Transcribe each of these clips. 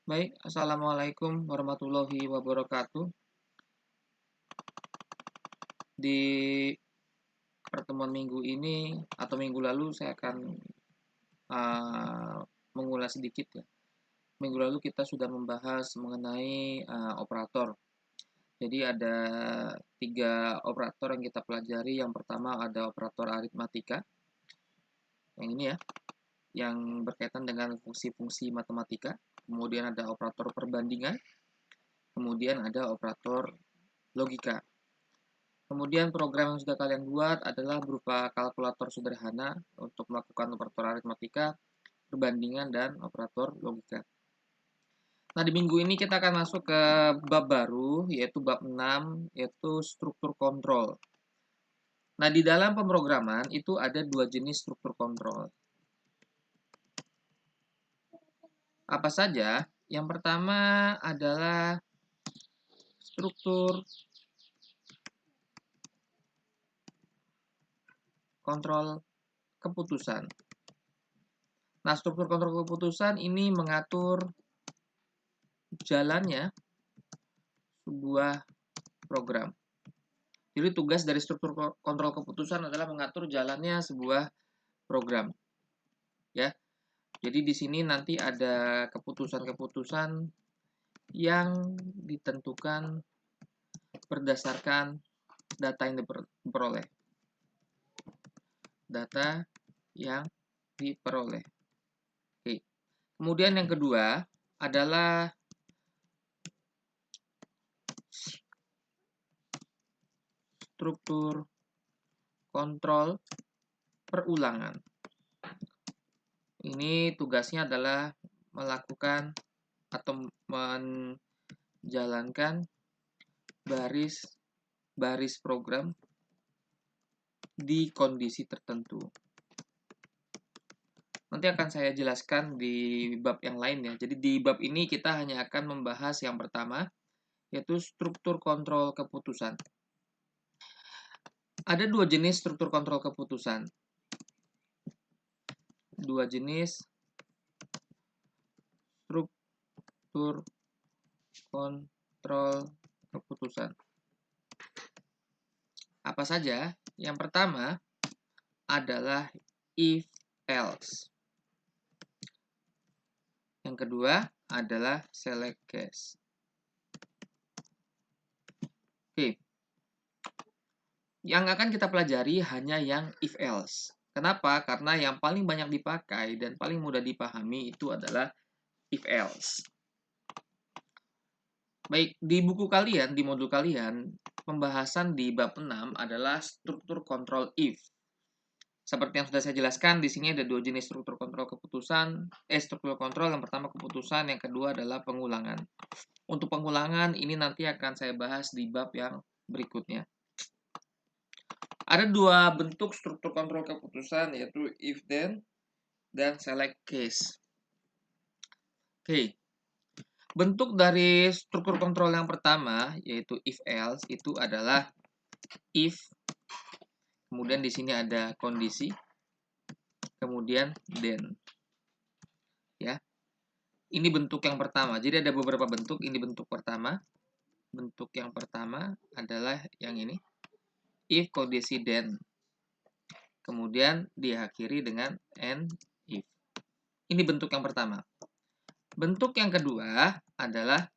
Baik, Assalamualaikum warahmatullahi wabarakatuh. Di pertemuan minggu ini atau minggu lalu saya akan uh, mengulas sedikit ya. Minggu lalu kita sudah membahas mengenai operator. Jadi ada 3 operator yang kita pelajari. Yang pertama ada operator aritmatika, yang ini ya, yang berkaitan dengan fungsi-fungsi matematika. Kemudian ada operator perbandingan, kemudian ada operator logika. Kemudian program yang sudah kalian buat adalah berupa kalkulator sederhana untuk melakukan operator aritmatika, perbandingan, dan operator logika. Nah, di minggu ini kita akan masuk ke bab baru, yaitu bab 6, yaitu struktur kontrol. Nah, di dalam pemrograman itu ada 2 jenis struktur kontrol. Apa saja? Yang pertama adalah struktur kontrol keputusan. Nah, struktur kontrol keputusan ini mengatur jalannya sebuah program. Jadi tugas dari struktur kontrol keputusan adalah mengatur jalannya sebuah program. Ya. Jadi di sini nanti ada keputusan-keputusan yang ditentukan berdasarkan data yang diperoleh. Data yang diperoleh. Oke. Kemudian yang kedua adalah struktur kontrol perulangan. Ini tugasnya adalah melakukan atau menjalankan baris program di kondisi tertentu. Nanti akan saya jelaskan di bab yang lain ya. Jadi di bab ini kita hanya akan membahas yang pertama, yaitu struktur kontrol keputusan. Ada 2 jenis struktur kontrol keputusan. 2 jenis struktur kontrol keputusan. Apa saja? Yang pertama adalah if else. Yang kedua adalah select case. Oke. Yang akan kita pelajari hanya yang if else. Kenapa? Karena yang paling banyak dipakai dan paling mudah dipahami itu adalah if else. Baik, di buku kalian, di modul kalian, pembahasan di bab 6 adalah struktur kontrol if. Seperti yang sudah saya jelaskan, di sini ada 2 jenis struktur kontrol keputusan. Struktur kontrol yang pertama keputusan, yang kedua adalah pengulangan. Untuk pengulangan ini nanti akan saya bahas di bab yang berikutnya. Ada 2 bentuk struktur kontrol keputusan, yaitu if then dan select case. Oke. Bentuk dari struktur kontrol yang pertama, yaitu if else, itu adalah if, kemudian di sini ada kondisi, kemudian then. Ya. Ini bentuk yang pertama. Jadi ada beberapa bentuk, ini bentuk pertama. Bentuk yang pertama adalah yang ini. If, kondisi, then. Kemudian diakhiri dengan and, if. Ini bentuk yang pertama. Bentuk yang kedua adalah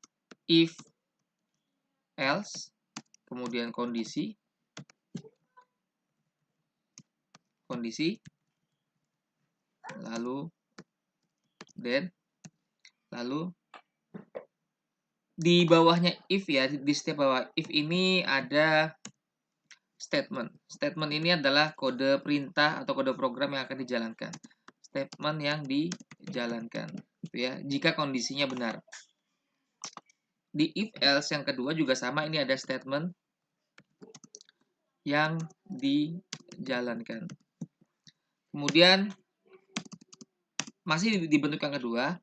if, else, kemudian kondisi, lalu then, lalu di bawahnya if ya, di setiap bawah if ini ada statement. Statement ini adalah kode perintah atau kode program yang akan dijalankan. Statement yang dijalankan, ya, jika kondisinya benar. Di if else yang kedua juga sama, ini ada statement yang dijalankan. Kemudian masih di bentuk yang kedua.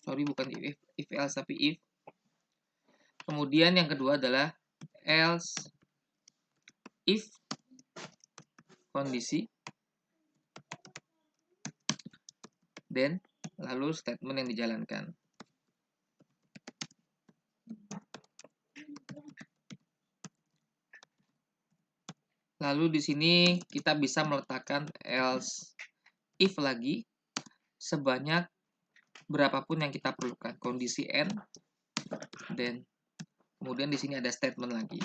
Sorry, bukan if else tapi if. Kemudian yang kedua adalah else if kondisi then lalu statement yang dijalankan. Lalu di sini kita bisa meletakkan else if lagi sebanyak berapapun yang kita perlukan. Kondisi n, dan kemudian di sini ada statement lagi.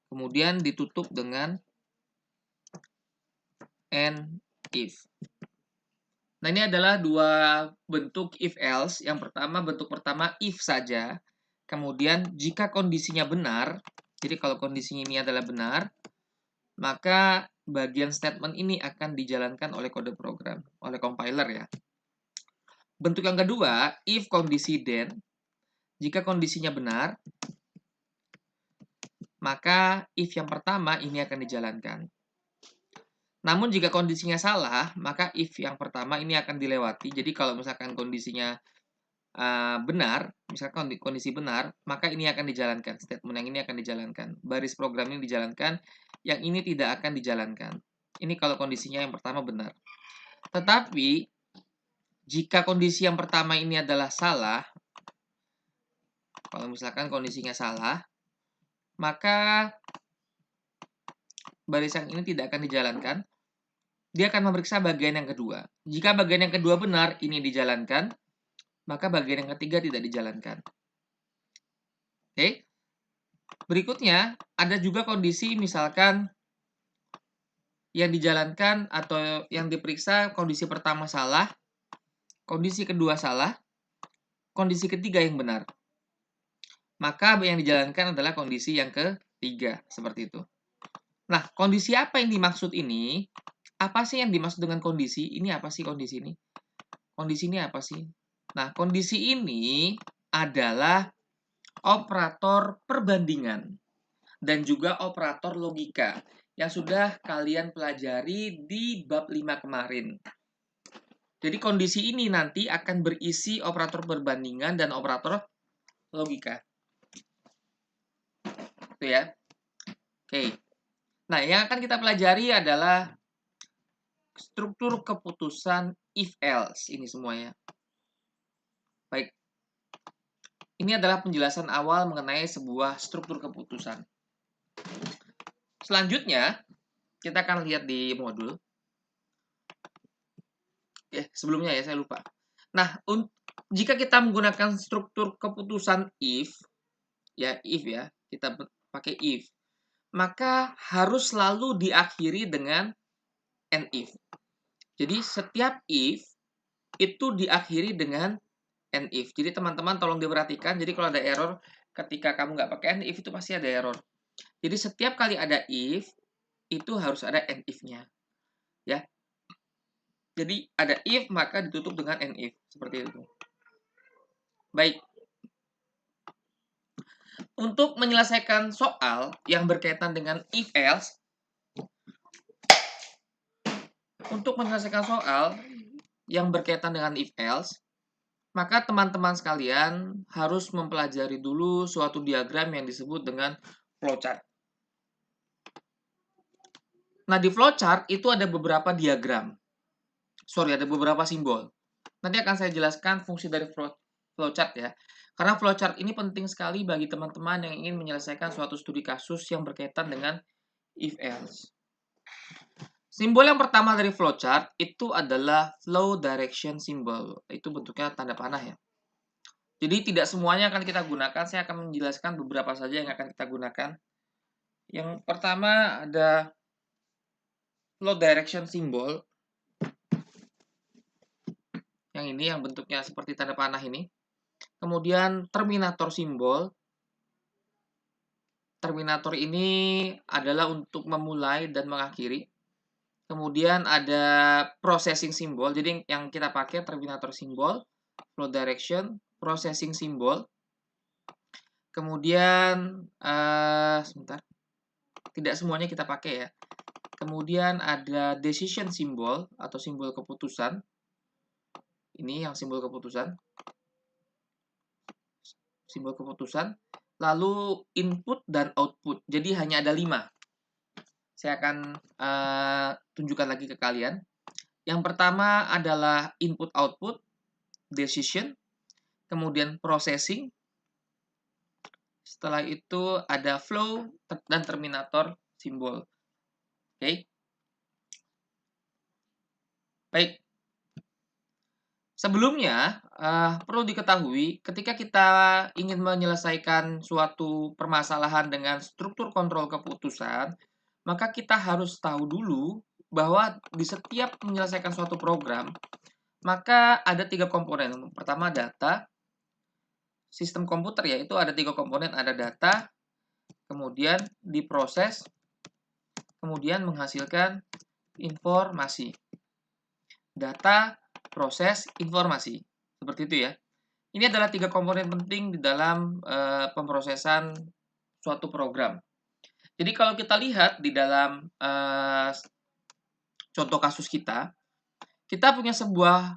Kemudian ditutup dengan and if. Nah, ini adalah dua bentuk if else. Yang pertama, bentuk pertama if saja. Kemudian jika kondisinya benar, jadi kalau kondisinya ini adalah benar, maka bagian statement ini akan dijalankan oleh kode program, oleh compiler ya. Bentuk yang kedua, if kondisi then, jika kondisinya benar, maka if yang pertama ini akan dijalankan. Namun jika kondisinya salah, maka if yang pertama ini akan dilewati. Jadi kalau misalkan kondisinya benar, misalkan kondisi benar, maka ini akan dijalankan. Statement yang ini akan dijalankan. Baris program ini dijalankan, yang ini tidak akan dijalankan. Ini kalau kondisinya yang pertama benar. Tetapi, jika kondisi yang pertama ini adalah salah, kalau misalkan kondisinya salah, maka baris yang ini tidak akan dijalankan. Dia akan memeriksa bagian yang kedua. Jika bagian yang kedua benar, ini dijalankan, maka bagian yang ketiga tidak dijalankan. Oke. Berikutnya, ada juga kondisi misalkan yang dijalankan atau yang diperiksa kondisi pertama salah, kondisi kedua salah, kondisi ketiga yang benar. Maka yang dijalankan adalah kondisi yang ketiga, seperti itu. Nah, kondisi apa yang dimaksud ini? Apa sih yang dimaksud dengan kondisi? Ini apa sih kondisi ini? Kondisi ini apa sih? Nah, kondisi ini adalah operator perbandingan dan juga operator logika yang sudah kalian pelajari di bab 5 kemarin. Jadi kondisi ini nanti akan berisi operator perbandingan dan operator logika. Itu ya. Oke. Nah, yang akan kita pelajari adalah struktur keputusan if else ini semuanya. Baik. Ini adalah penjelasan awal mengenai sebuah struktur keputusan. Selanjutnya, kita akan lihat di modul. Sebelumnya ya, saya lupa. Nah, jika kita menggunakan struktur keputusan if, kita pakai if, maka harus selalu diakhiri dengan and if. Jadi, setiap if itu diakhiri dengan and if. Jadi teman-teman tolong diperhatikan. Jadi kalau ada error ketika kamu nggak pakai and if itu pasti ada error. Jadi setiap kali ada if itu harus ada and if-nya. Ya. Jadi ada if maka ditutup dengan and if seperti itu. Baik. Untuk menyelesaikan soal yang berkaitan dengan if else, maka teman-teman sekalian harus mempelajari dulu suatu diagram yang disebut dengan flowchart. Nah, di flowchart itu ada beberapa diagram. Ada beberapa simbol. Nanti akan saya jelaskan fungsi dari flowchart ya. Karena flowchart ini penting sekali bagi teman-teman yang ingin menyelesaikan suatu studi kasus yang berkaitan dengan if else. Simbol yang pertama dari flowchart itu adalah flow direction symbol. Itu bentuknya tanda panah ya. Jadi tidak semuanya akan kita gunakan, saya akan menjelaskan beberapa saja yang akan kita gunakan. Yang pertama ada flow direction symbol. Yang ini yang bentuknya seperti tanda panah ini. Kemudian terminator simbol. Terminator ini adalah untuk memulai dan mengakhiri. Kemudian ada processing symbol. Jadi yang kita pakai terminator simbol, flow direction, processing symbol. Kemudian sebentar. Tidak semuanya kita pakai ya. Kemudian ada decision symbol atau simbol keputusan. Ini yang simbol keputusan. Simbol keputusan. Lalu input dan output. Jadi hanya ada 5. Saya akan tunjukkan lagi ke kalian. Yang pertama adalah input-output, decision, kemudian processing. Setelah itu ada flow dan terminator simbol. Oke. Baik. Sebelumnya, perlu diketahui ketika kita ingin menyelesaikan suatu permasalahan dengan struktur kontrol keputusan, maka kita harus tahu dulu bahwa di setiap menyelesaikan suatu program, maka ada 3 komponen. Pertama data, sistem komputer ya, itu ada 3 komponen, ada data, kemudian diproses, kemudian menghasilkan informasi. Data, proses, informasi. Seperti itu ya. Ini adalah 3 komponen penting di dalam pemrosesan suatu program. Jadi kalau kita lihat di dalam contoh kasus kita punya sebuah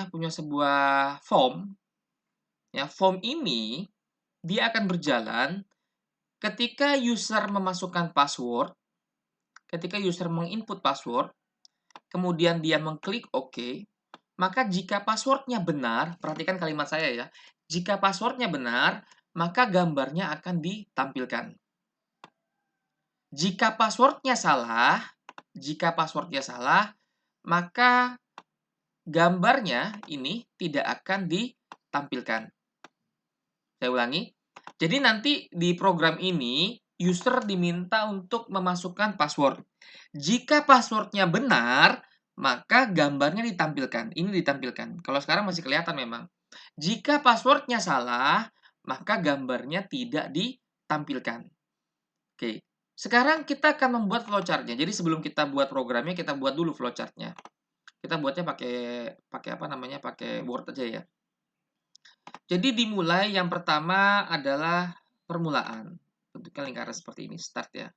punya sebuah form. Ya, form ini dia akan berjalan ketika user memasukkan password, ketika user menginput password, kemudian dia mengklik OK, maka jika passwordnya benar, perhatikan kalimat saya ya, jika passwordnya benar, maka gambarnya akan ditampilkan. Jika passwordnya salah, maka gambarnya ini tidak akan ditampilkan. Saya ulangi. Jadi nanti di program ini, user diminta untuk memasukkan password. Jika passwordnya benar, maka gambarnya ditampilkan. Ini ditampilkan. Kalau sekarang masih kelihatan memang. Jika passwordnya salah, maka gambarnya tidak ditampilkan. Oke. Sekarang kita akan membuat flowchart-nya. Jadi sebelum kita buat programnya, kita buat dulu flowchart-nya. Kita buatnya pakai Word aja ya. Jadi dimulai yang pertama adalah permulaan. Bentuknya lingkaran seperti ini, start ya.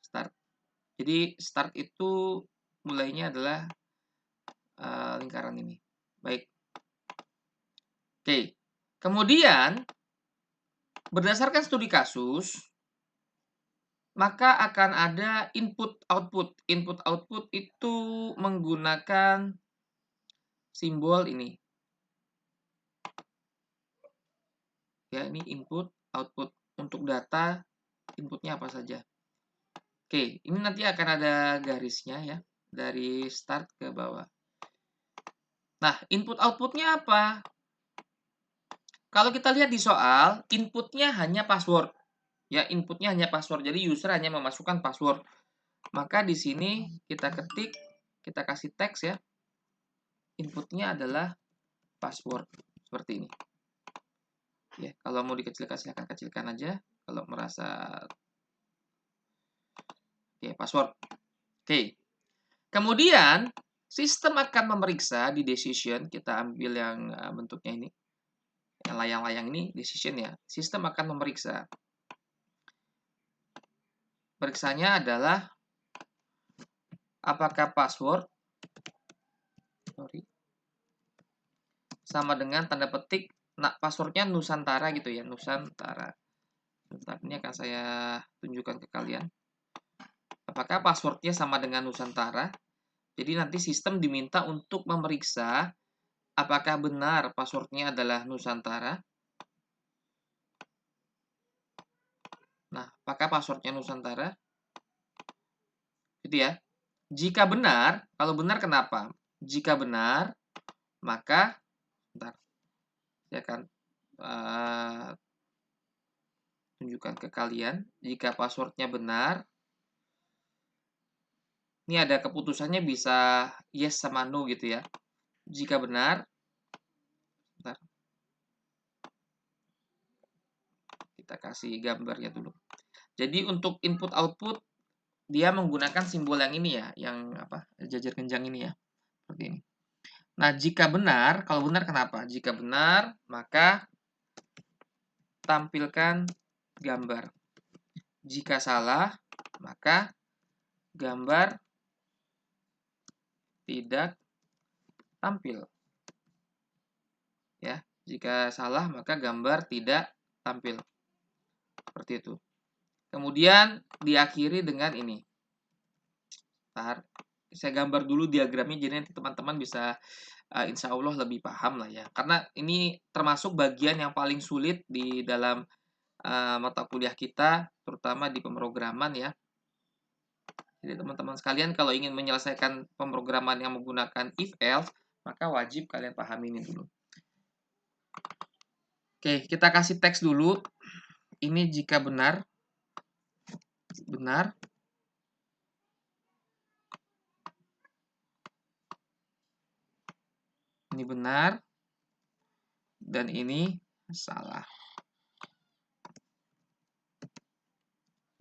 Start. Jadi start itu mulainya adalah lingkaran ini. Baik. Oke. Kemudian berdasarkan studi kasus, maka akan ada input-output. Input-output itu menggunakan simbol ini. Ya, ini input, output. Untuk data, inputnya apa saja. Oke, ini nanti akan ada garisnya ya, dari start ke bawah. Nah, input-outputnya apa? Kalau kita lihat di soal, inputnya hanya password. Ya, inputnya hanya password. Jadi user hanya memasukkan password. Maka di sini kita ketik, kita kasih teks ya. Inputnya adalah password. Seperti ini. Ya, kalau mau dikecilkan silahkan kecilkan aja. Kalau merasa oke, password. Oke. Kemudian sistem akan memeriksa di decision, kita ambil yang bentuknya ini. Yang layang-layang ini decision ya. Sistem akan memeriksa. Periksanya adalah apakah password sama dengan tanda petik, nah passwordnya Nusantara gitu ya, Nusantara. Bentar, ini akan saya tunjukkan ke kalian. Apakah passwordnya sama dengan Nusantara? Jadi nanti sistem diminta untuk memeriksa apakah benar passwordnya adalah Nusantara. Nah, apakah passwordnya Nusantara? Gitu ya. Jika benar, kalau benar kenapa? Jika benar, maka bentar, saya akan tunjukkan ke kalian. Jika passwordnya benar, ini ada keputusannya bisa yes sama no gitu ya. Jika benar, bentar, kita kasih gambarnya dulu. Jadi untuk input-output, dia menggunakan simbol yang ini ya, yang apa, jajar genjang ini ya, seperti ini. Nah, jika benar, kalau benar kenapa? Jika benar, maka tampilkan gambar. Jika salah, maka gambar tidak tampil. Ya, jika salah maka gambar tidak tampil. Seperti itu. Kemudian diakhiri dengan ini. Bentar, saya gambar dulu diagramnya, jadi nanti teman-teman bisa insya Allah lebih paham lah ya. Karena ini termasuk bagian yang paling sulit di dalam mata kuliah kita, terutama di pemrograman ya. Jadi teman-teman sekalian kalau ingin menyelesaikan pemrograman yang menggunakan if else, maka wajib kalian pahami ini dulu. Oke, kita kasih teks dulu. Ini jika benar. Benar. Ini benar. Dan ini salah.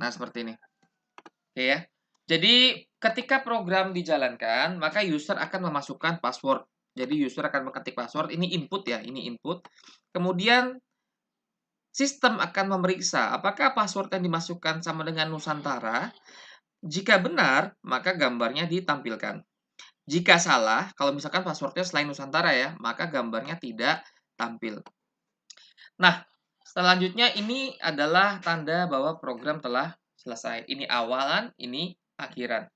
Nah, seperti ini. Oke ya. Jadi, ketika program dijalankan, maka user akan memasukkan password. Jadi, user akan mengetik password. Ini input ya, ini input. Kemudian, sistem akan memeriksa apakah password yang dimasukkan sama dengan Nusantara. Jika benar, maka gambarnya ditampilkan. Jika salah, kalau misalkan passwordnya selain Nusantara ya, maka gambarnya tidak tampil. Nah, selanjutnya ini adalah tanda bahwa program telah selesai. Ini awalan, ini akhiran.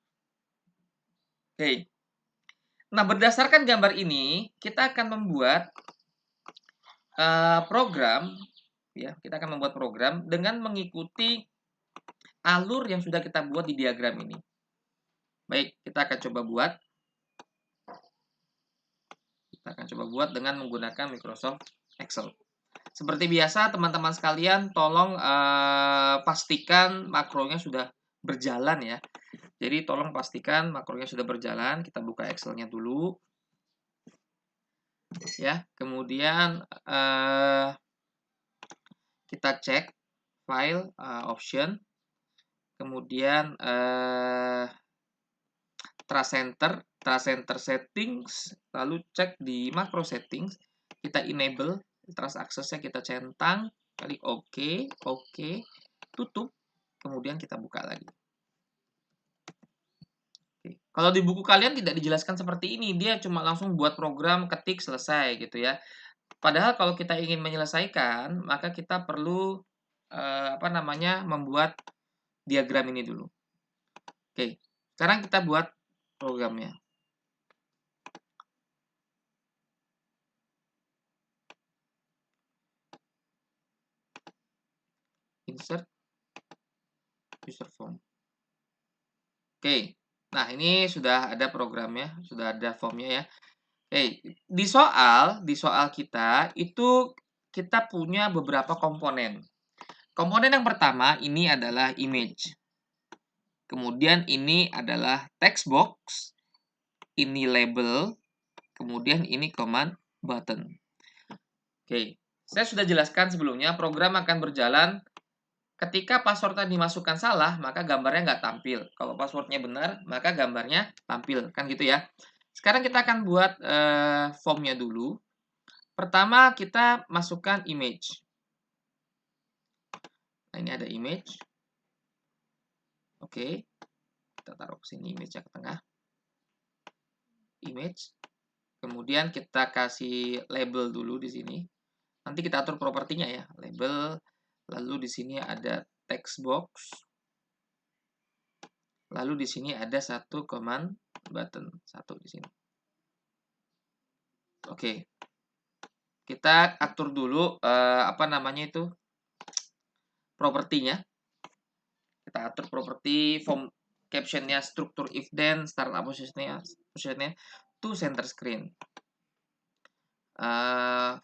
Oke. Nah, berdasarkan gambar ini, kita akan membuat program, ya. Kita akan membuat program dengan mengikuti alur yang sudah kita buat di diagram ini. Baik, kita akan coba buat. Kita akan coba buat dengan menggunakan Microsoft Excel. Seperti biasa, teman-teman sekalian, tolong pastikan makronya sudah berjalan ya. Jadi, tolong pastikan makronya sudah berjalan. Kita buka Excel-nya dulu. Ya, kemudian kita cek file, option, kemudian Trust Center settings, lalu cek di macro settings, kita enable trust access-nya, kita centang, klik OK, tutup, kemudian kita buka lagi. Oke. Kalau di buku kalian tidak dijelaskan seperti ini, dia cuma langsung buat program, ketik, selesai gitu ya. Padahal kalau kita ingin menyelesaikan, maka kita perlu membuat diagram ini dulu. Oke, sekarang kita buat programnya. Insert user form. Oke, nah ini sudah ada programnya, sudah ada formnya ya. Oke, di soal kita itu kita punya beberapa komponen. Komponen yang pertama ini adalah image. Kemudian ini adalah text box, ini label, kemudian ini command button. Oke, saya sudah jelaskan sebelumnya, program akan berjalan ketika password yang dimasukkan salah, maka gambarnya nggak tampil. Kalau passwordnya benar, maka gambarnya tampil. Kan gitu ya. Sekarang kita akan buat formnya dulu. Pertama, kita masukkan image. Nah, ini ada image. Oke. Kita taruh ke sini image-nya ke tengah. Image. Kemudian kita kasih label dulu di sini. Nanti kita atur propertinya ya. Label. Lalu di sini ada text box. Lalu di sini ada satu command button. Satu di sini. Oke. Kita atur dulu propertinya. Kita atur properti form captionnya, struktur if then, startup positionnya to center screen.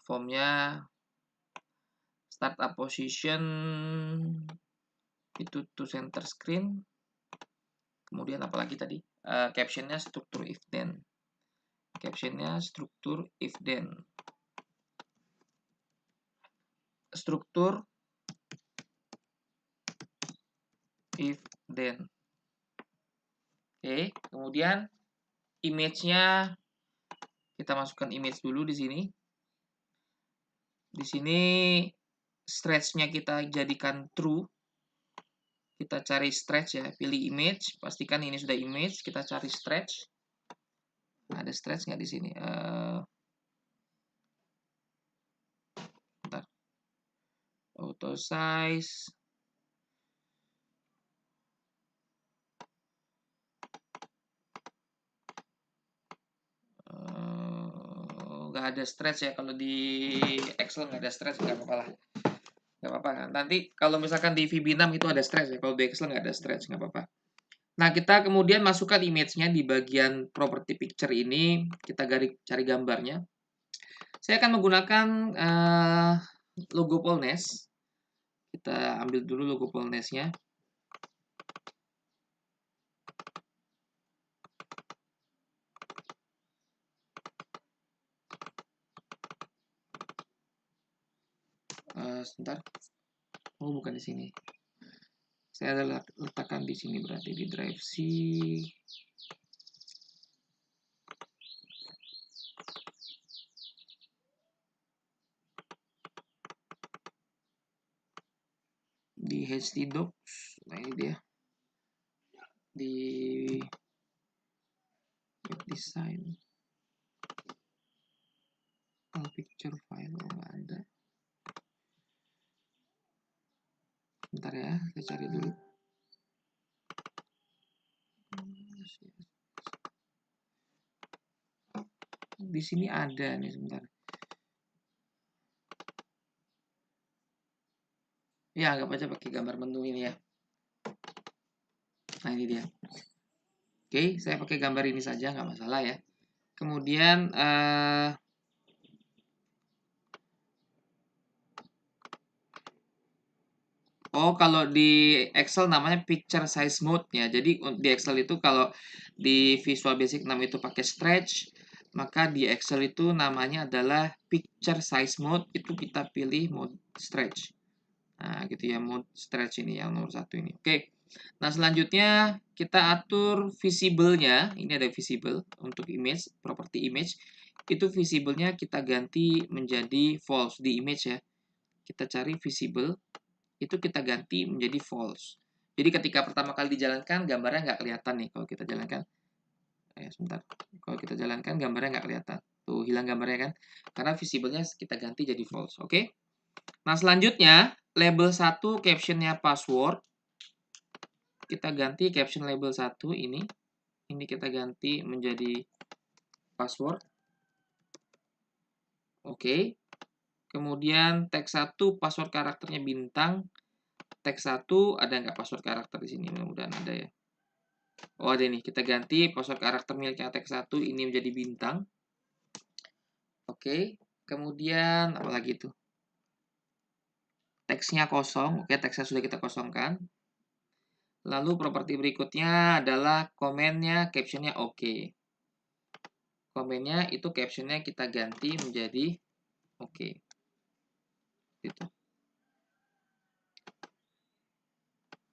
Formnya startup position itu to center screen. Kemudian apalagi tadi? Captionnya struktur if then. Captionnya struktur if then. Struktur if then. Oke, kemudian image-nya kita masukkan image dulu di sini. Di sini stretch-nya kita jadikan true. Kita cari stretch ya, pilih image, pastikan ini sudah image, kita cari stretch. Ada stretch nggak di sini? Bentar. Auto size. nggak ada stretch ya. Kalau di Excel nggak ada stretch, nggak apa-apa lah. Nggak apa-apa kan. Nanti kalau misalkan di VB6 itu ada stretch ya. Kalau di Excel nggak ada stretch, nggak apa-apa. Nah, kita kemudian masukkan image-nya di bagian property picture ini. Kita cari gambarnya. Saya akan menggunakan logo Polnes. Kita ambil dulu logo Polnesnya. Sebentar. Oh, bukan di sini. Saya letakkan di sini berarti di drive C. Di htdocs. Nah, ini dia. Di web design. Picture file nggak ada. Bentar ya, saya cari dulu. Di sini ada nih, sebentar. Ya, anggap aja pakai gambar menu ini ya. Nah, ini dia. Oke, saya pakai gambar ini saja, nggak masalah ya. Kemudian kalau di Excel namanya picture size mode ya. Jadi di Excel itu kalau di Visual Basic 6 itu pakai stretch, maka di Excel itu namanya adalah picture size mode. Itu kita pilih mode stretch. Nah, gitu ya, mode stretch ini yang nomor 1 ini. Oke. Nah, selanjutnya kita atur visible-nya. Ini ada visible untuk image, property image. Itu visible-nya kita ganti menjadi false di image ya. Kita cari visible, itu kita ganti menjadi false. Jadi ketika pertama kali dijalankan, gambarnya nggak kelihatan nih kalau kita jalankan. Sebentar. Kalau kita jalankan, gambarnya nggak kelihatan. Tuh, hilang gambarnya kan. Karena visible-nya kita ganti jadi false. Oke? Nah, selanjutnya, label 1 caption-nya password. Kita ganti caption label 1 ini. Ini kita ganti menjadi password. Oke. Kemudian tag 1 password karakternya bintang. Tag 1 ada nggak password karakter di sini? Mudah-mudahan ada ya. Oh, ada nih. Kita ganti password karakter miliknya tag 1 ini menjadi bintang. Oke. Kemudian apa lagi itu? Teksnya kosong. Oke, teksnya sudah kita kosongkan. Lalu properti berikutnya adalah komennya, captionnya oke. Komennya itu captionnya kita ganti menjadi oke. Gitu.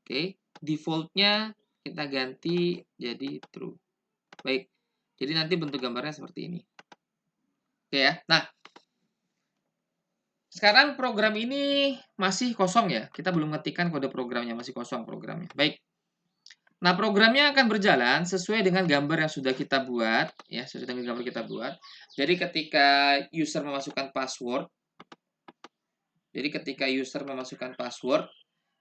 Oke, defaultnya kita ganti jadi true. Baik, jadi nanti bentuk gambarnya seperti ini. Oke ya, nah sekarang program ini masih kosong ya. Kita belum ngetikkan kode programnya, masih kosong programnya. Baik. Nah, programnya akan berjalan sesuai dengan gambar yang sudah kita buat, ya, sesuai dengan gambar kita buat. Jadi ketika user memasukkan password,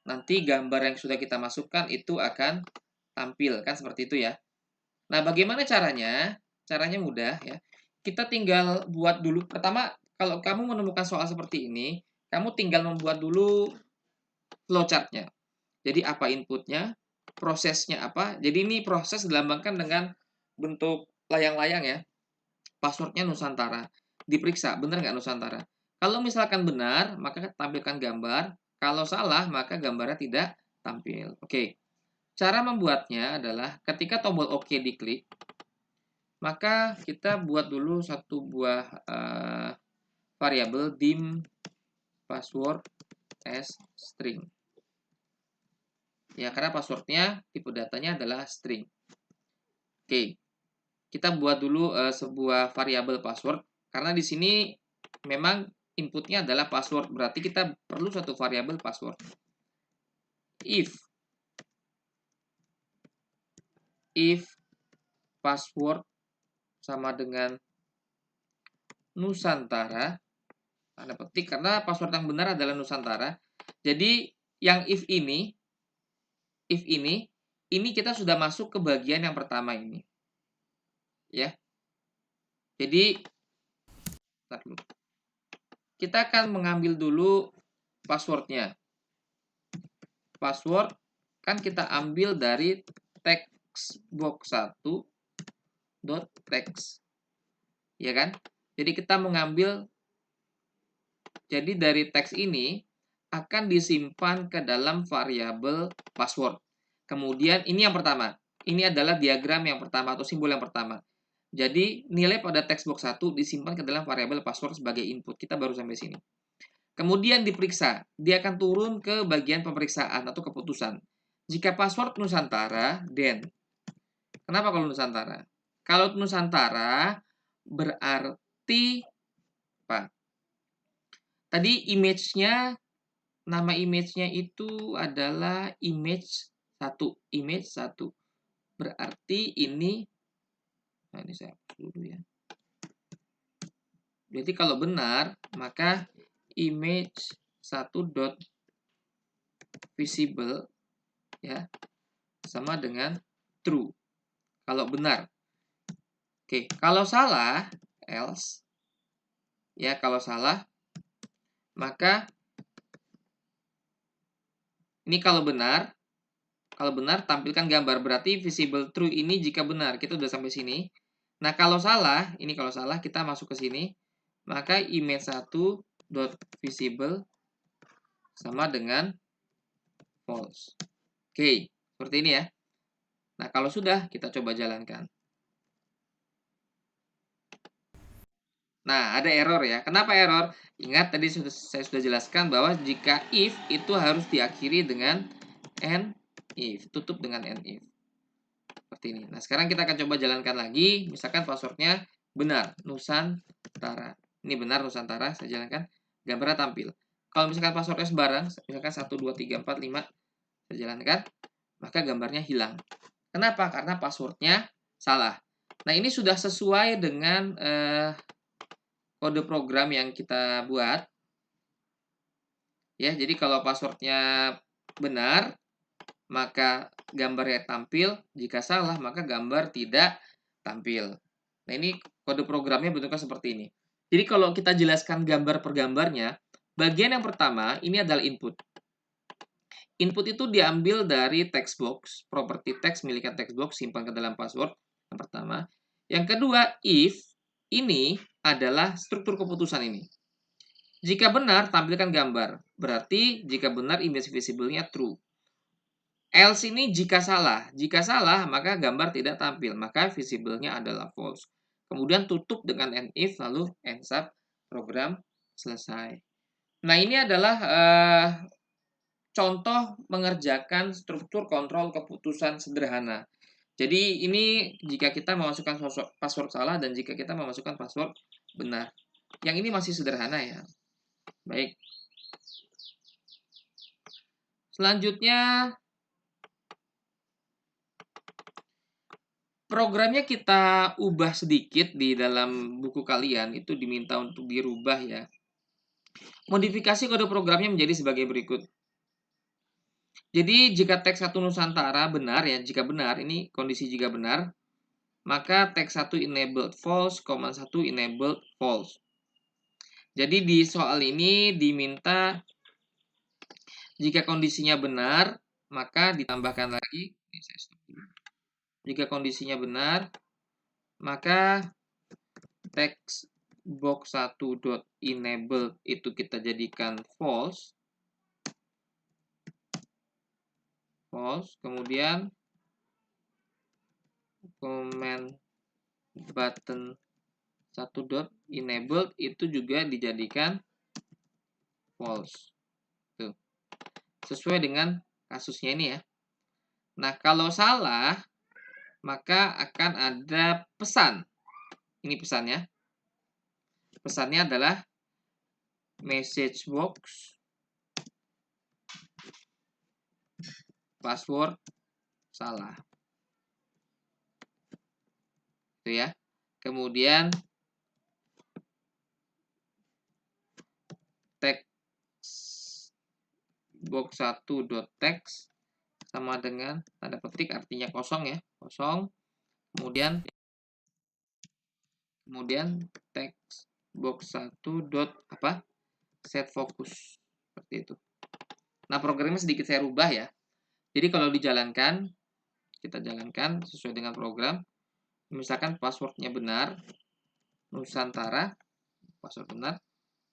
nanti gambar yang sudah kita masukkan itu akan tampil, kan seperti itu ya. Nah, bagaimana caranya? Caranya mudah ya. Kita tinggal buat dulu. Pertama, kalau kamu menemukan soal seperti ini, kamu tinggal membuat dulu flowchart-nya. Jadi apa inputnya, prosesnya apa. Jadi ini proses dilambangkan dengan bentuk layang-layang ya. Passwordnya Nusantara. Diperiksa, benar nggak Nusantara? Kalau misalkan benar, maka tampilkan gambar. Kalau salah, maka gambarnya tidak tampil. Oke. Cara membuatnya adalah ketika tombol OK diklik, maka kita buat dulu satu buah variabel dim password as string. Ya, karena passwordnya tipe datanya adalah string. Oke, kita buat dulu sebuah variabel password karena di sini memang inputnya adalah password, berarti kita perlu satu variabel password. If password sama dengan Nusantara, Anda petik karena password yang benar adalah Nusantara. Jadi yang if ini kita sudah masuk ke bagian yang pertama ini. Ya. Jadi Bentar dulu. Kita akan mengambil dulu passwordnya. Password kan kita ambil dari textbox1.text. Ya kan? Jadi kita mengambil, jadi dari teks ini akan disimpan ke dalam variabel password. Kemudian ini yang pertama. Ini adalah diagram yang pertama atau simbol yang pertama. Jadi nilai pada textbox 1 disimpan ke dalam variabel password sebagai input. Kita baru sampai sini. Kemudian diperiksa. Dia akan turun ke bagian pemeriksaan atau keputusan. Jika password Nusantara, then. Kenapa kalau Nusantara? Kalau Nusantara berarti apa? Tadi image-nya, nama image-nya itu adalah image 1. Image 1. Berarti ini, nah ini saya hapus dulu ya. Berarti kalau benar, maka image 1.visible ya sama dengan true. Kalau benar. Oke, kalau salah, else. Ya, kalau salah, maka ini kalau benar tampilkan gambar. Berarti visible true ini jika benar. Kita udah sampai sini. Nah, kalau salah, ini kalau salah kita masuk ke sini, maka image 1.visible sama dengan false. Oke, seperti ini ya. Nah, kalau sudah kita coba jalankan. Nah, ada error ya. Kenapa error? Ingat tadi saya sudah jelaskan bahwa jika if itu harus diakhiri dengan and if, tutup dengan and if. Seperti ini. Nah, sekarang kita akan coba jalankan lagi. Misalkan passwordnya benar, Nusantara. Ini benar Nusantara, saya jalankan. Gambarnya tampil. Kalau misalkan passwordnya sembarang, misalkan 1, 2, 3, 4, 5, saya jalankan, maka gambarnya hilang. Kenapa? Karena passwordnya salah. Nah, ini sudah sesuai dengan kode program yang kita buat. Ya, jadi kalau passwordnya benar, maka gambarnya tampil. Jika salah, maka gambar tidak tampil. Nah, ini kode programnya bentuknya seperti ini. Jadi kalau kita jelaskan gambar per gambarnya, bagian yang pertama ini adalah input. Input itu diambil dari text box, properti text miliknya text box, simpan ke dalam password. Yang pertama. Yang kedua, if ini adalah struktur keputusan ini. Jika benar, tampilkan gambar. Berarti jika benar, image visible-nya true. Else ini jika salah. Jika salah, maka gambar tidak tampil. Maka visible-nya adalah false. Kemudian tutup dengan and if, lalu ends up, program selesai. Nah, ini adalah contoh mengerjakan struktur kontrol keputusan sederhana. Jadi ini jika kita memasukkan password salah dan jika kita memasukkan password benar. Yang ini masih sederhana ya. Baik. Selanjutnya programnya kita ubah sedikit di dalam buku kalian, itu diminta untuk dirubah ya. Modifikasi kode programnya menjadi sebagai berikut. Jadi jika teks 1 Nusantara benar ya, jika benar, ini kondisi jika benar, maka teks 1 enabled false, command 1 enabled false. Jadi di soal ini diminta jika kondisinya benar, maka ditambahkan lagi. Jika kondisinya benar, maka teks box 1.enable itu kita jadikan false. Kemudian command button 1.enabled itu juga dijadikan false. Tuh. Sesuai dengan kasusnya ini ya. Nah, kalau salah, maka akan ada pesan. Ini pesannya. Pesannya adalah message box password salah. Itu ya. Kemudian text box 1.text sama dengan tanda petik artinya kosong ya, kosong. Kemudian text box 1 dot apa? Set focus. Seperti itu. Nah, programnya sedikit saya rubah ya. Jadi kalau dijalankan, kita jalankan sesuai dengan program. Misalkan passwordnya benar, Nusantara, password benar,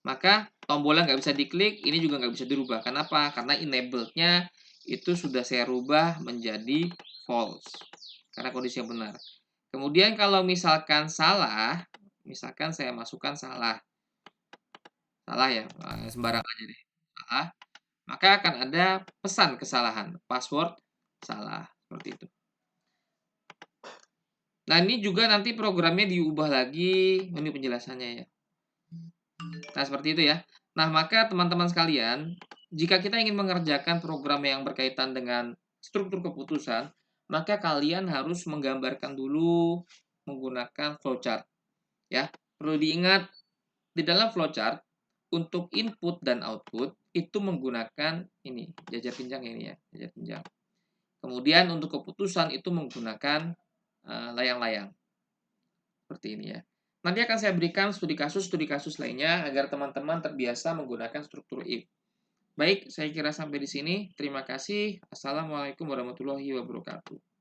maka tombolnya nggak bisa diklik, ini juga nggak bisa dirubah. Kenapa? Karena enablednya itu sudah saya rubah menjadi false. Karena kondisi yang benar. Kemudian kalau misalkan salah, misalkan saya masukkan salah ya, sembarang aja deh, salah, maka akan ada pesan kesalahan, password salah, seperti itu. Nah, ini juga nanti programnya diubah lagi, ini penjelasannya ya. Nah, seperti itu ya. Nah, maka teman-teman sekalian, jika kita ingin mengerjakan program yang berkaitan dengan struktur keputusan, maka kalian harus menggambarkan dulu menggunakan flowchart. Ya, perlu diingat di dalam flowchart untuk input dan output itu menggunakan ini, jajar pinjang ini ya, jajar pinjang. Kemudian untuk keputusan itu menggunakan layang-layang. Seperti ini ya. Nanti akan saya berikan studi kasus lainnya agar teman-teman terbiasa menggunakan struktur if. Baik, saya kira sampai di sini. Terima kasih. Assalamualaikum warahmatullahi wabarakatuh.